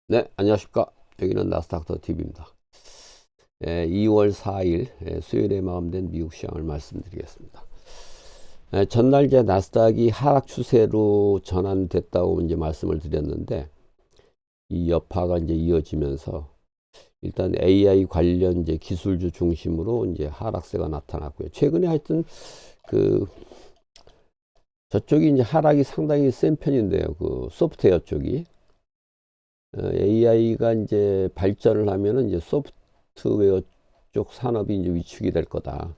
네, 안녕하십니까. 여기는 나스닥터 TV입니다. 2월 4일 수요일에 마감된 미국 시장을 말씀드리겠습니다. 전날 이제 나스닥이 하락 추세로 전환됐다고 이제 말씀을 드렸는데 이 여파가 이제 이어지면서 일단 AI 관련 이제 기술주 중심으로 이제 하락세가 나타났고요. 최근에 하여튼 그 저쪽이 이제 하락이 상당히 센 편인데요. 그 소프트웨어 쪽이 AI가 이제 발전을 하면은 이제 소프트웨어 쪽 산업이 이제 위축이 될 거다.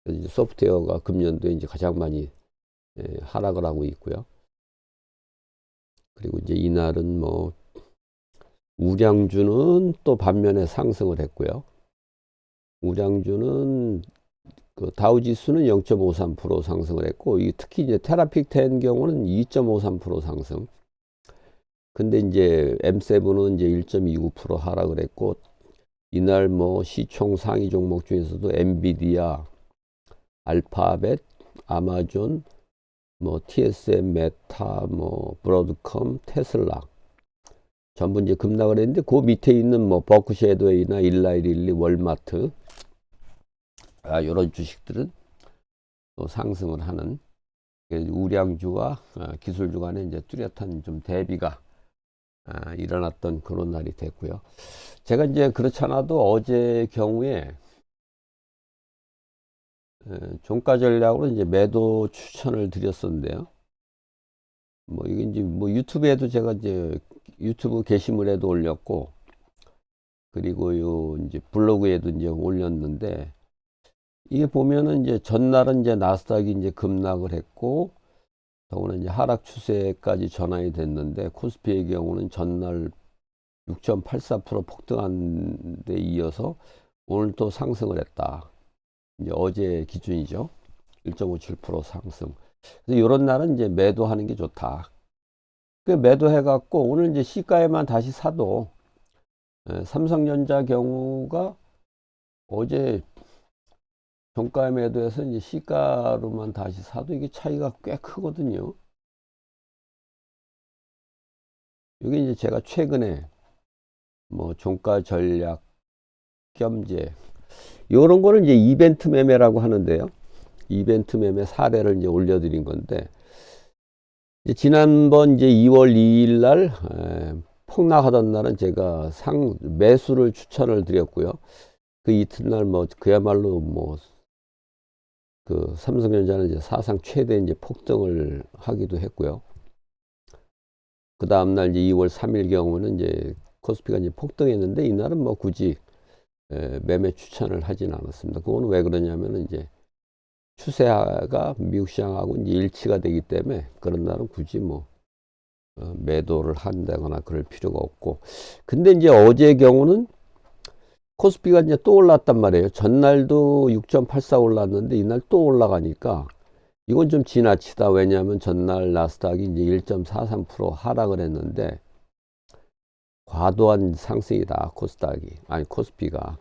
그래서 이제 소프트웨어가 금년도에 이제 가장 많이 하락을 하고 있고요. 그리고 이제 이날은 뭐 우량주는 또 반면에 상승을 했고요. 우량주는 그 다우지수는 0.53% 상승을 했고, 이 특히 이제 테라픽 10 경우는 2.53% 상승. 근데 이제 M7은 이제 1.29% 하락을 했고, 이날 뭐 시총 상위 종목 중에서도 엔비디아, 알파벳, 아마존, 뭐 TSM, 메타, 뭐 브로드컴, 테슬라 전부 이제 급락을 했는데 그 밑에 있는 뭐 버크셔드웨이나 일라이릴리, 월마트 이런 주식들은 또 상승을 하는 우량주와 기술주 간에 이제 뚜렷한 좀 대비가 일어났던 그런 날이 됐고요. 제가 이제 그렇지 않아도 어제 경우에 종가 전략으로 이제 매도 추천을 드렸었는데요. 뭐 이게 이제 뭐 유튜브에도 제가 이제 유튜브 게시물에도 올렸고, 그리고 요 이제 블로그에도 이제 올렸는데, 이게 보면은 이제 전날은 이제 나스닥이 이제 급락을 했고, 더구나 이제 하락 추세까지 전환이 됐는데, 코스피의 경우는 전날 6.84% 폭등한 데 이어서 오늘 또 상승을 했다. 이제 어제 기준이죠. 1.57% 상승. 그래서 이런 날은 이제 매도하는 게 좋다. 그 매도해갖고 오늘 이제 시가에만 다시 사도 삼성전자 경우가 어제 종가에 매도해서 이제 시가로만 다시 사도 이게 차이가 꽤 크거든요. 이게 이제 제가 최근에 뭐 종가 전략 겸제 이런 거를 이제 이벤트 매매라고 하는데요. 이벤트 매매 사례를 이제 올려드린 건데, 이제 지난번 이제 2월 2일 날 폭락하던 날은 제가 매수를 추천을 드렸고요. 그 이튿날 뭐 그야말로 뭐 그 삼성전자는 이제 사상 최대 이제 폭등을 하기도 했고요. 그 다음날 이제 2월 3일 경우는 이제 코스피가 이제 폭등했는데 이날은 뭐 굳이 매매 추천을 하진 않았습니다. 그거는 왜 그러냐면은 이제 추세가 미국 시장하고 이제 일치가 되기 때문에 그런 날은 굳이 뭐 매도를 한다거나 그럴 필요가 없고. 근데 이제 어제 경우는 코스피가 이제 또 올랐단 말이에요. 전날도 6.84 올랐는데 이날 또 올라가니까 이건 좀 지나치다. 왜냐하면 전날 나스닥이 이제 1.43% 하락을 했는데 과도한 상승이다. 코스피가.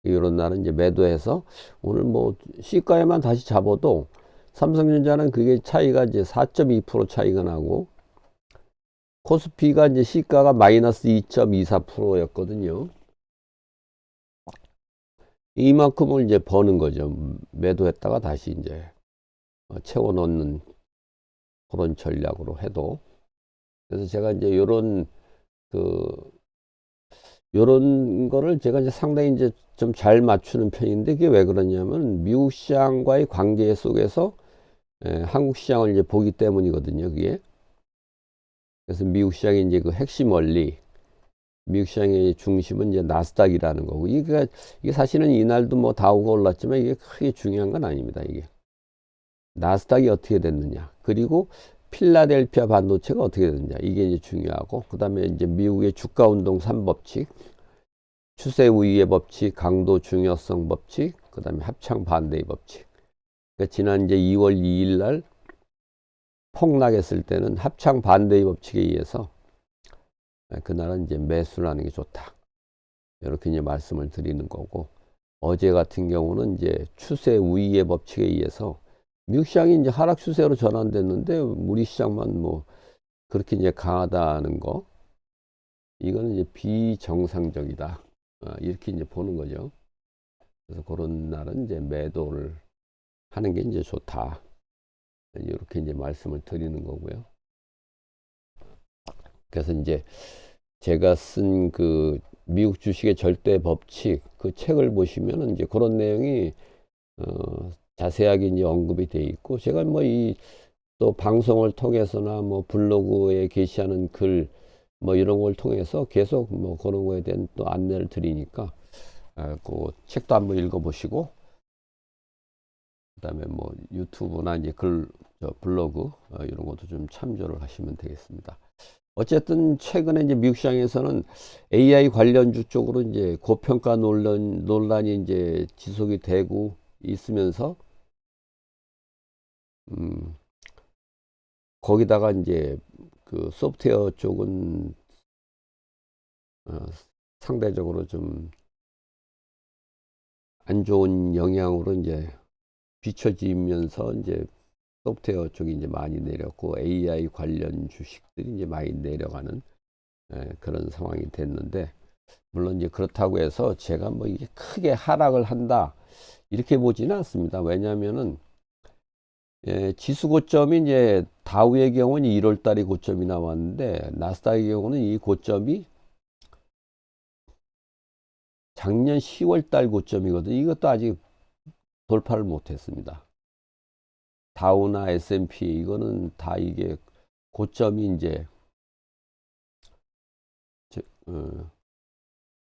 이런 날은 이제 매도해서 오늘 뭐 시가에만 다시 잡아도 삼성전자는 그게 차이가 이제 4.2% 차이가 나고 코스피가 이제 시가가 마이너스 2.24%였거든요. 이만큼을 이제 버는 거죠. 매도했다가 다시 이제 채워 넣는 그런 전략으로 해도. 그래서 제가 이제 요런 거를 제가 이제 상당히 이제 좀 잘 맞추는 편인데, 그게 왜 그러냐면 미국 시장과의 관계 속에서 한국 시장을 이제 보기 때문이거든요. 그게. 그래서 미국 시장의 이제 그 핵심 원리, 미국 시장의 중심은 이제 나스닥이라는 거고, 이게 사실은 이날도 뭐 다우가 올랐지만 이게 크게 중요한 건 아닙니다. 이게 나스닥이 어떻게 됐느냐, 그리고 필라델피아 반도체가 어떻게 됐느냐, 이게 이제 중요하고, 그 다음에 이제 미국의 주가 운동 3법칙, 추세 우위의 법칙, 강도 중요성 법칙, 그 다음에 합창 반대의 법칙. 그러니까 지난 이제 2월 2일 날 폭락했을 때는 합창 반대의 법칙에 의해서 그날은 이제 매수를 하는 게 좋다. 이렇게 이제 말씀을 드리는 거고, 어제 같은 경우는 이제 추세 우위의 법칙에 의해서 미국 시장이 이제 하락 추세로 전환됐는데 우리 시장만 뭐 그렇게 이제 강하다는 거, 이거는 이제 비정상적이다. 이렇게 이제 보는 거죠. 그래서 그런 날은 이제 매도를 하는 게 이제 좋다. 이렇게 이제 말씀을 드리는 거고요. 그래서 이제 제가 쓴 그 미국 주식의 절대 법칙 그 책을 보시면은 이제 그런 내용이 자세하게 이제 언급이 돼 있고, 제가 뭐 이 또 방송을 통해서나 뭐 블로그에 게시하는 글 뭐 이런 걸 통해서 계속 뭐 그런 거에 대한 또 안내를 드리니까 그 책도 한번 읽어보시고, 그다음에 뭐 유튜브나 이제 블로그 이런 것도 좀 참조를 하시면 되겠습니다. 어쨌든 최근에 이제 미국 시장에서는 AI 관련주 쪽으로 이제 고평가 논란이 이제 지속이 되고 있으면서 음, 거기다가 이제 그 소프트웨어 쪽은 어, 상대적으로 좀 안 좋은 영향으로 이제 비춰지면서 이제 소프트웨어 쪽이 이제 많이 내렸고 AI 관련 주식들이 이제 많이 내려가는 그런 상황이 됐는데, 물론 이제 그렇다고 해서 제가 뭐 이게 크게 하락을 한다 이렇게 보지는 않습니다. 왜냐하면은 지수 고점이 이제 다우의 경우는 1월 달에 고점이 나왔는데, 나스닥의 경우는 이 고점이 작년 10월 달 고점이거든요. 이것도 아직 돌파를 못했습니다. 다우나 S&P 이거는 다 이게 고점이 이제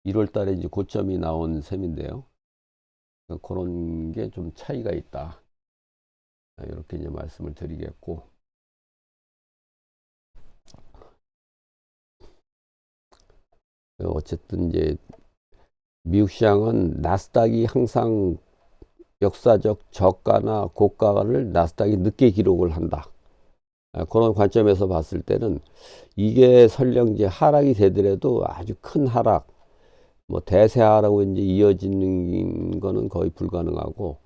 1월 달에 이제 고점이 나온 셈인데요. 그런 게 좀 차이가 있다. 이렇게 이제 말씀을 드리겠고, 어쨌든 이제 미국 시장은 나스닥이 항상 역사적 저가나 고가를 나스닥이 늦게 기록을 한다. 그런 관점에서 봤을 때는 이게 설령 이제 하락이 되더라도 아주 큰 하락, 뭐 대세 하락으로 이제 이어지는 거는 거의 불가능하고,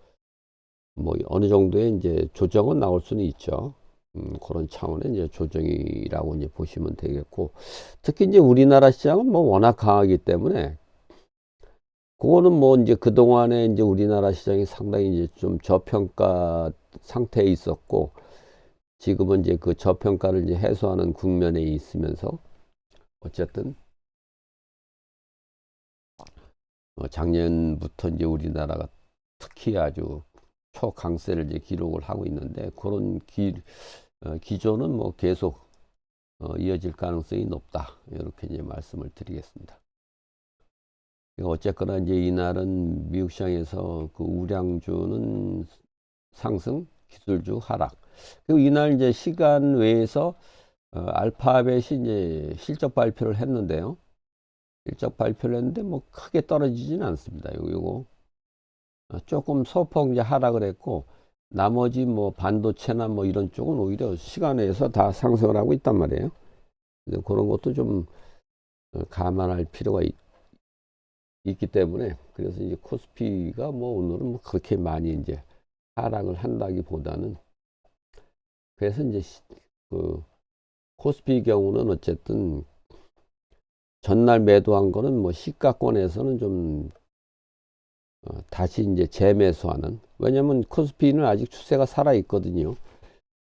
뭐 어느 정도의 이제 조정은 나올 수는 있죠. 그런 차원의 이제 조정이라고 이제 보시면 되겠고, 특히 이제 우리나라 시장은 뭐 워낙 강하기 때문에 그거는 뭐 이제 그동안에 이제 우리나라 시장이 상당히 이제 좀 저평가 상태에 있었고, 지금은 이제 그 저평가를 이제 해소하는 국면에 있으면서 어쨌든 작년부터 이제 우리나라가 특히 아주 초강세를 이제 기록을 하고 있는데, 그런 기조는 뭐 계속 이어질 가능성이 높다. 이렇게 이제 말씀을 드리겠습니다. 어쨌거나 이제 이날은 미국 시장에서 그 우량주는 상승, 기술주 하락. 그리고 이날 이제 시간 외에서 알파벳이 이제 실적 발표를 했는데요. 실적 발표를 했는데 뭐 크게 떨어지지는 않습니다. 요거 조금 소폭 이제 하락을 했고, 나머지 뭐 반도체나 뭐 이런 쪽은 오히려 시간 외에서 다 상승을 하고 있단 말이에요. 그런 것도 좀 감안할 필요가 있기 때문에, 그래서 이제 코스피가 뭐 오늘은 뭐 그렇게 많이 이제 하락을 한다기보다는, 그래서 이제 그 코스피 경우는 어쨌든 전날 매도한 거는 뭐 시가권에서는 좀 다시 이제 재매수하는, 왜냐면 코스피는 아직 추세가 살아 있거든요.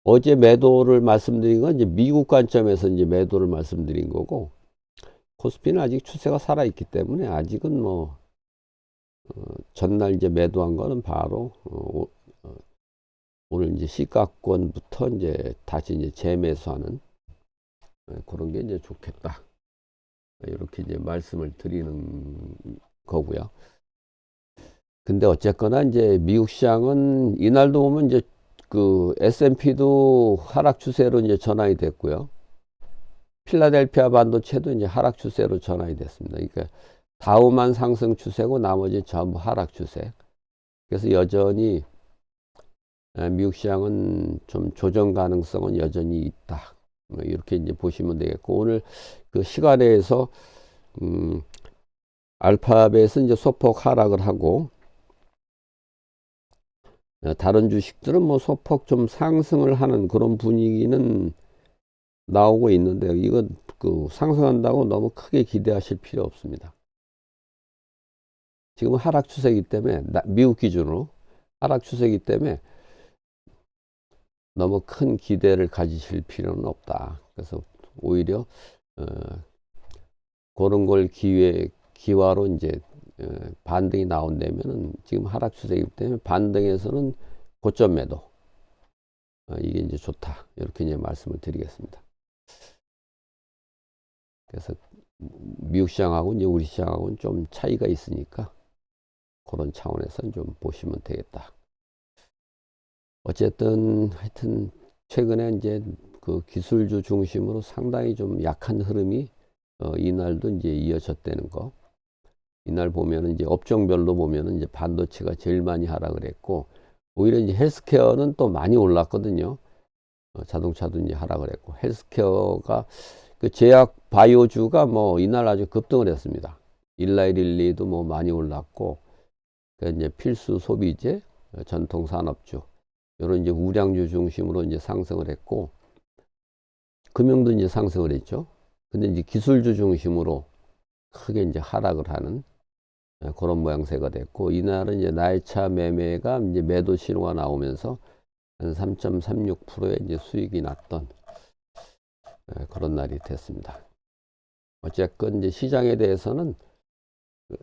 어제 매도를 말씀드린 건 이제 미국 관점에서 이제 매도를 말씀드린 거고, 코스피는 아직 추세가 살아 있기 때문에 아직은 뭐 전날 이제 매도한 거는 바로 오늘 이제 시가권부터 이제 다시 이제 재매수하는 그런 게 이제 좋겠다. 이렇게 이제 말씀을 드리는 거고요. 근데 어쨌거나 이제 미국 시장은 이날도 보면 이제 그 S&P도 하락 추세로 이제 전환이 됐고요. 필라델피아 반도체도 이제 하락 추세로 전환이 됐습니다. 그러니까 다우만 상승 추세고 나머지 전부 하락 추세. 그래서 여전히 미국 시장은 좀 조정 가능성은 여전히 있다. 뭐 이렇게 이제 보시면 되겠고, 오늘 그 시간에서 알파벳은 이제 소폭 하락을 하고, 다른 주식들은 뭐 소폭 좀 상승을 하는 그런 분위기는 나오고 있는데요. 이건 상승한다고 너무 크게 기대하실 필요 없습니다. 지금은 하락 추세이기 때문에 미국 기준으로 하락 추세이기 때문에 너무 큰 기대를 가지실 필요는 없다. 그래서 오히려 그런 걸 기화로 이제 반등이 나온다면은 지금 하락 추세이기 때문에 반등에서는 고점 매도 이게 이제 좋다. 이렇게 이제 말씀을 드리겠습니다. 그래서 미국 시장하고 이제 우리 시장하고는 좀 차이가 있으니까 그런 차원에서 좀 보시면 되겠다. 어쨌든 하여튼 최근에 이제 그 기술주 중심으로 상당히 좀 약한 흐름이 이날도 이제 이어졌다는 거. 이날 보면은 이제 업종별로 보면은 이제 반도체가 제일 많이 하락을 했고 오히려 이제 헬스케어는 또 많이 올랐거든요. 자동차도 이제 하락을 했고 헬스케어가 그 제약 바이오주가 뭐 이날 아주 급등을 했습니다. 일라이릴리도 뭐 많이 올랐고 그 이제 필수 소비재, 전통 산업주 이런 이제 우량주 중심으로 이제 상승을 했고 금융도 이제 상승을 했죠. 근데 이제 기술주 중심으로 크게 이제 하락을 하는 그런 모양새가 됐고 이날은 이제 날차 매매가 이제 매도 신호가 나오면서 한 3.36%의 이제 수익이 났던 그런 날이 됐습니다. 어쨌건 이제 시장에 대해서는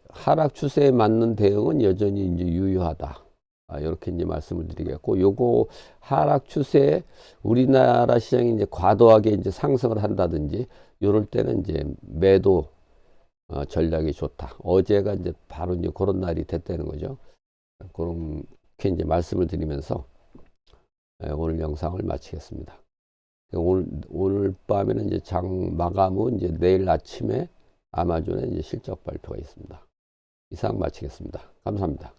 하락 추세에 맞는 대응은 여전히 이제 유효하다. 이렇게 이제 말씀을 드리겠고, 요거 하락 추세에 우리나라 시장이 이제 과도하게 이제 상승을 한다든지, 요럴 때는 이제 매도 전략이 좋다. 어제가 이제 바로 이제 그런 날이 됐다는 거죠. 그렇게 이제 말씀을 드리면서 오늘 영상을 마치겠습니다. 오늘 밤에는 이제 장 마감 후 이제 내일 아침에 아마존에 이제 실적 발표가 있습니다. 이상 마치겠습니다. 감사합니다.